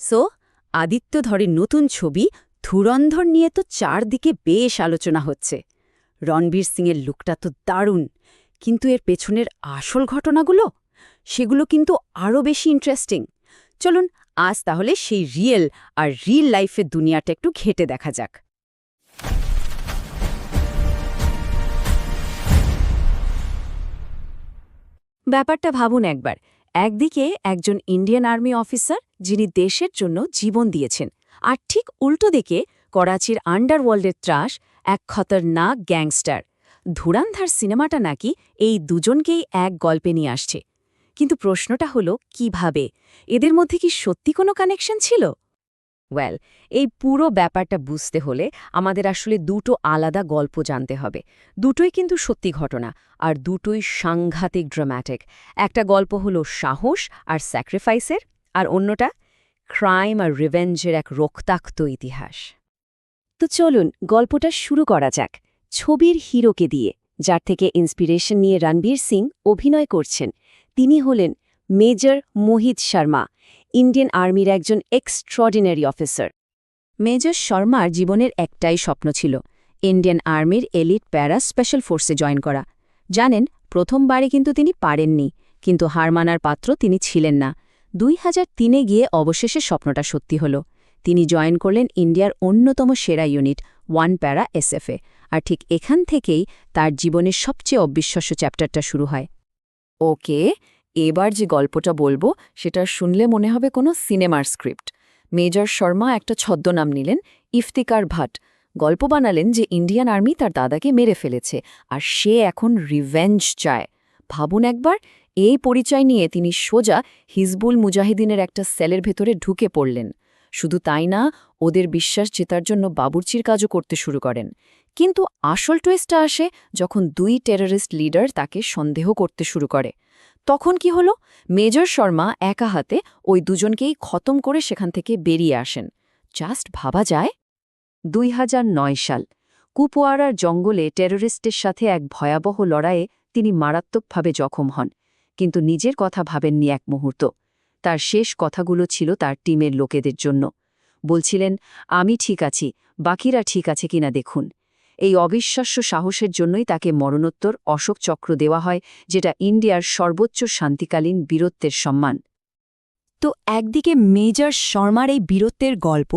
So Aditya ধরের নতুন ছবি ধুরন্ধর নিয়ে তো চারদিকে বেশ আলোচনা হচ্ছে। রণবীর সিংয়ের লুকটা তো দারুণ, কিন্তু এর পেছনের আসল ঘটনাগুলো সেগুলো কিন্তু আরও বেশি ইন্টারেস্টিং। চলুন আজ তাহলে সেই রিয়েল লাইফের দুনিয়াটা একটু ঘেঁটে দেখা যাক। ব্যাপারটা ভাবুন একবার। একদিকে একজন ইন্ডিয়ান আর্মি অফিসার যিনি দেশের জন্য জীবন দিয়েছেন, আর ঠিক উল্টো দিকে করাচির আন্ডারওয়ার্ল্ডের ত্রাস এক খতরনাক গ্যাংস্টার। ধুরান্ধার সিনেমাটা নাকি এই দুজনকেই এক গল্পে নিয়ে আসছে। কিন্তু প্রশ্নটা হলো কিভাবে? এদের মধ্যে কি সত্যি কোনো কানেকশন ছিল? ওয়েল, এই পুরো ব্যাপারটা বুঝতে হলে আমাদের আসলে দুটো আলাদা গল্প জানতে হবে। দুটোই কিন্তু সত্যি ঘটনা, আর দুটোই সাংঘাতিক ড্রামাটিক। একটা গল্প হলো সাহস আর স্যাক্রিফাইসের, আর অন্যটা ক্রাইম আর রিভেঞ্জের এক রক্তাক্ত ইতিহাস। তো চলুন গল্পটা শুরু করা যাক ছবির হিরোকে দিয়ে, যার থেকে ইন্সপিরেশন নিয়ে রণবীর সিং অভিনয় করছেন। তিনি হলেন মেজর মোহিত শর্মা, ইন্ডিয়ান আর্মির একজন এক্সট্রাঅর্ডিনারি অফিসার। মেজর শর্মার জীবনের একটাই স্বপ্ন ছিল, ইন্ডিয়ান আর্মির এলিট প্যারা স্পেশাল ফোর্সে জয়েন করা। জানেন, প্রথমবারে কিন্তু তিনি পারেননি, কিন্তু হার মানার পাত্র তিনি ছিলেন না। 2003-এ গিয়ে অবশেষে স্বপ্নটা সত্যি হল। তিনি জয়েন করলেন ইন্ডিয়ার অন্যতম সেরা ইউনিট ওয়ান প্যারা এসএফে, আর ঠিক এখান থেকেই তার জীবনের সবচেয়ে অবিশ্বাস্য চ্যাপ্টারটা শুরু হয়। ওকে, এবার যে গল্পটা বলবো সেটা শুনলে মনে হবে কোনো সিনেমার স্ক্রিপ্ট। মেজর শর্মা একটা ছদ্মনাম নিলেন, ইফতিকার ভাট। গল্প বানালেন যে ইন্ডিয়ান আর্মি তার দাদাকে মেরে ফেলেছে, আর সে এখন রিভেঞ্জ চায়। ভাবুন একবার, এই পরিচয় নিয়ে তিনি সোজা হিজবুল মুজাহিদিনের একটা সেলের ভেতরে ঢুকে পড়লেন। শুধু তাই না, ওদের বিশ্বাস জেতার জন্য বাবুর্চির কাজও করতে শুরু করেন। কিন্তু আসল টুইস্টটা আসে যখন দুই টেররিস্ট লিডার তাকে সন্দেহ করতে শুরু করে। তখন কি হলো? মেজর শর্মা একা হাতে ওই দুজনকেই খতম করে সেখান থেকে বেরিয়ে আসেন। জাস্ট ভাবা যায়। 2009 সাল, কুপওয়ারার জঙ্গলে টেররিস্টের সাথে এক ভয়াবহ লড়াইয়ে তিনি মারাত্মকভাবে জখম হন, কিন্তু নিজের কথা ভাবেননি এক মুহূর্ত। তার শেষ কথাগুলো ছিল তার টিমের লোকেদের জন্য। বলছিলেন, আমি ঠিক আছি, বাকিরা ঠিক আছে কিনা দেখুন। এই অবিশ্বাস্য সাহসের জন্যই তাকে মরণোত্তর অশোক চক্র দেওয়া হয়, যেটা ইন্ডিয়ার সর্বোচ্চ শান্তিকালীন বীরত্বের সম্মান। তো একদিকে মেজর শর্মার এই বীরত্বের গল্প,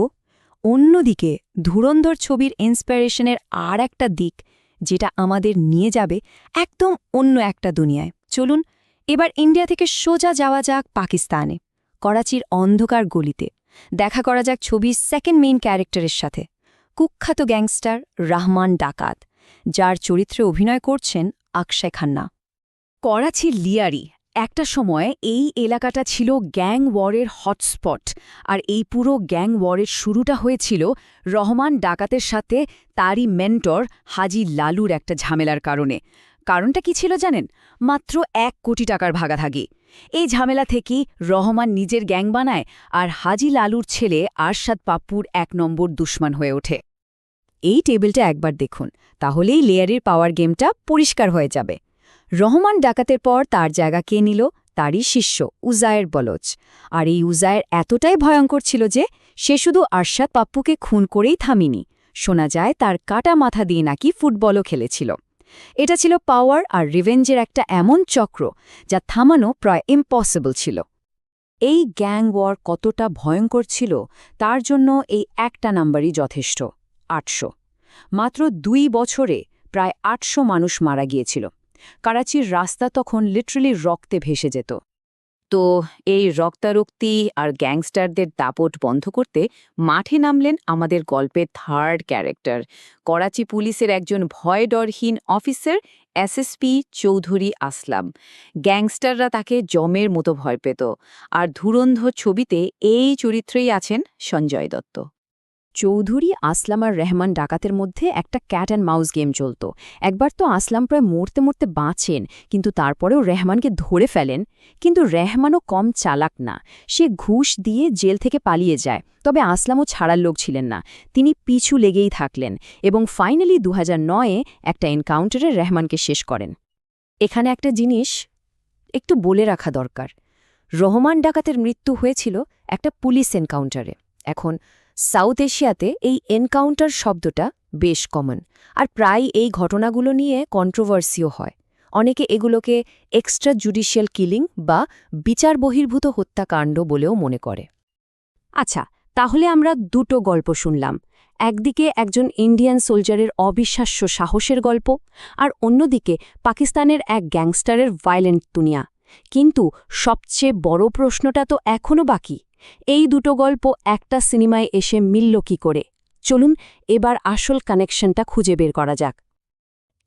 অন্যদিকে ধুরন্ধর ছবির ইন্সপিরেশনের আর একটা দিক, যেটা আমাদের নিয়ে যাবে একদম অন্য একটা দুনিয়ায়। চলুন এবার ইন্ডিয়া থেকে সোজা যাওয়া যাক পাকিস্তানে, করাচির অন্ধকার গলিতে। দেখা করা যাক ছবির সেকেন্ড মেইন ক্যারেক্টারের সাথে, কুখ্যাত গ্যাংস্টার রহমান ডাকাত, যার চরিত্রে অভিনয় করছেন অক্ষয় খান্না। করাচির লিয়ারি একটা সময় এই এলাকাটা ছিল গ্যাং ওয়ারের হটস্পট, আর এই পুরো গ্যাং ওয়ারের শুরুটা হয়েছিল রহমান ডাকাতের সাথে তারই মেন্টর হাজি লালুর একটা ঝামেলার কারণে। কারণটা কি ছিল জানেন? মাত্র 1 কোটি টাকার ভাগাভাগি। এই ঝামেলা থেকেই রহমান নিজের গ্যাং বানায়, আর হাজি লালুর ছেলে আরশাদ পাপ্পুর 1 নম্বর দুশমন হয়ে ওঠে। এই টেবিলটা একবার দেখুন, তাহলেই লেয়ারের পাওয়ার গেমটা পরিষ্কার হয়ে যাবে। রহমান ডাকাতের পর তার জায়গা কে নিল? তারই শিষ্য উজায়ের বলোচ। আর এই উজায়ের এতটাই ভয়ঙ্কর ছিল যে সে শুধু আরশাদ পাপ্পুকে খুন করেই থামিনি, শোনা যায় তার কাটা মাথা দিয়ে নাকি ফুটবলও খেলেছিল। এটা ছিল পাওয়ার আর রিভেঞ্জের একটা এমন চক্র যা থামানো প্রায় ইম্পসিবল ছিল। এই গ্যাং ওয়ার কতটা ভয়ঙ্কর ছিল তার জন্য এই একটা নাম্বারই যথেষ্ট, 800। মাত্র 2 বছরে প্রায় 800 মানুষ মারা গিয়েছিল। করাচির রাস্তা তখন লিটারালি রক্তে ভেসে যেত। তো এই রক্তারক্তি আর গ্যাংস্টারদের দাপট বন্ধ করতে মাঠে নামলেন আমাদের গল্পের থার্ড ক্যারেক্টার, করাচি পুলিশের একজন ভয়ডরহীন অফিসার এসএসপি চৌধুরী আসলাম। গ্যাংস্টাররা তাকে জমের মতো ভয় পেত, আর ধুরন্ধর ছবিতে এই চরিত্রেই আছেন সঞ্জয় দত্ত। চৌধুরী আসলাম আর রহমান ডাকাতের মধ্যে একটা ক্যাট অ্যান্ড মাউস গেম চলত। একবার তো আসলাম প্রায় মরতে মরতে বাঁচেন, কিন্তু তারপরেও রহমানকে ধরে ফেলেন। কিন্তু রহমানও কম চালাক না, সে ঘুষ দিয়ে জেল থেকে পালিয়ে যায়। তবে আসলামও ছাড়ার লোক ছিলেন না, তিনি পিছু লেগেই থাকলেন এবং ফাইনালি 2009-এ একটা এনকাউন্টারে রহমানকে শেষ করেন। এখানে একটা জিনিস একটু বলে রাখা দরকার, রহমান ডাকাতের মৃত্যু হয়েছিল একটা পুলিশ এনকাউন্টারে। এখন সাউথ এশিয়াতে এই এনকাউন্টার শব্দটা বেশ কমন, আর প্রায় এই ঘটনাগুলো নিয়ে কন্ট্রোভার্সিও হয়। অনেকে এগুলোকে এক্সট্রা জুডিশিয়াল কিলিং বা বিচার বহির্ভূত হত্যাকাণ্ড বলেও মনে করে। আচ্ছা, তাহলে আমরা দুটো গল্প শুনলাম। একদিকে একজন ইন্ডিয়ান সোলজারের অবিশ্বাস্য সাহসের গল্প, আর অন্যদিকে পাকিস্তানের এক গ্যাংস্টারের ভায়োলেন্ট দুনিয়া। কিন্তু সবচেয়ে বড় প্রশ্নটা তো এখনও বাকি, এই দুটো গল্প একটা সিনেমায় এসে মিলল কি করে? চলুন এবার আসল কানেকশনটা খুঁজে বের করা যাক।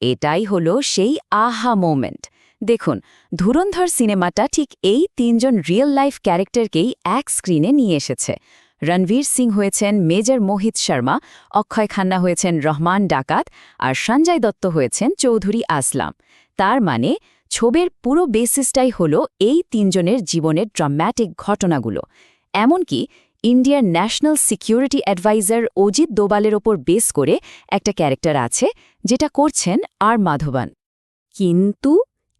এটাই হলো সেই আহা মোমেন্ট। দেখুন, ধুরন্ধর সিনেমাটা ঠিক এই তিনজন রিয়েল লাইফ ক্যারেক্টারকেই এক স্ক্রিনে নিয়ে এসেছে। রণবীর সিং হয়েছেন মেজর মোহিত শর্মা, অক্ষয় খান্না হয়েছেন রহমান ডাকাত, আর সঞ্জয় দত্ত হয়েছেন চৌধুরী আসলাম। তার মানে ছবির পুরো বেসিসটাই হলো এই তিনজনের জীবনের ড্রামাটিক ঘটনাগুলো। এমনকি ইন্ডিয়ার ন্যাশনাল সিকিউরিটি অ্যাডভাইজার অজিত দোবালের ওপর বেস করে একটা ক্যারেক্টার আছে, যেটা করছেন আর মাধবন। কিন্তু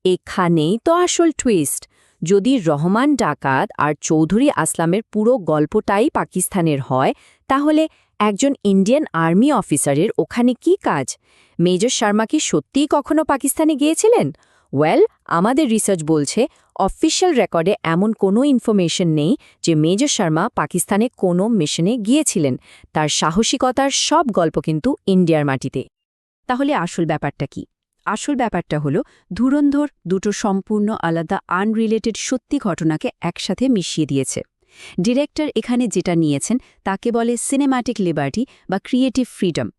এখানেই তো আসল টুইস্ট। যদি রহমান ডাকাত আর চৌধুরী আসলামের পুরো গল্পটাই পাকিস্তানের হয়, তাহলে একজন ইন্ডিয়ান আর্মি অফিসারের ওখানে কি কাজ? মেজর শর্মা কি সত্যিই কখনো পাকিস্তানে গিয়েছিলেন? ওয়েল, আমাদের রিসার্চ বলছে অফিশিয়াল রেকর্ডে এমন কোনো ইনফরমেশন নেই যে মেজর শর্মা পাকিস্তানে কোনো মিশনে গিয়েছিলেন। তার সাহসিকতার সব গল্প কিন্তু ইন্ডিয়ার মাটিতে। তাহলে আসল ব্যাপারটা কি? আসল ব্যাপারটা হলো ধুরন্ধর দুটো সম্পূর্ণ আলাদা আনরিলেটেড সত্যি ঘটনাকে একসাথে মিশিয়ে দিয়েছে। ডিরেক্টর এখানে যেটা নিয়েছেন তাকে বলে সিনেম্যাটিক লিবার্টি বা ক্রিয়েটিভ ফ্রিডম।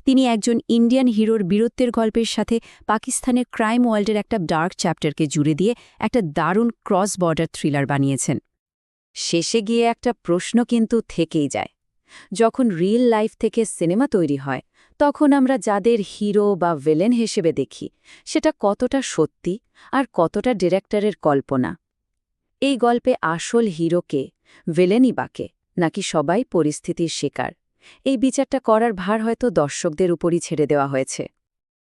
তিনি একজন ইন্ডিয়ান হিরোর বীরত্বের গল্পের সাথে পাকিস্তানের ক্রাইম ওয়ার্ল্ডের একটা ডার্ক চ্যাপ্টারকে জুড়ে দিয়ে একটা দারুণ ক্রস বর্ডার থ্রিলার বানিয়েছেন। শেষে গিয়ে একটা প্রশ্ন কিন্তু থেকেই যায়। যখন রিয়েল লাইফ থেকে সিনেমা তৈরি হয়, তখন আমরা যাদের হিরো বা ভিলেন হিসেবে দেখি, সেটা কতটা সত্যি আর কতটা ডিরেক্টরের কল্পনা? এই গল্পে আসল হিরোকে, ভিলেনই বাকে, নাকি সবাই পরিস্থিতির শিকার? এই বিচারটা করার ভার হয়তো দর্শকদের উপরই ছেড়ে দেওয়া হয়েছে।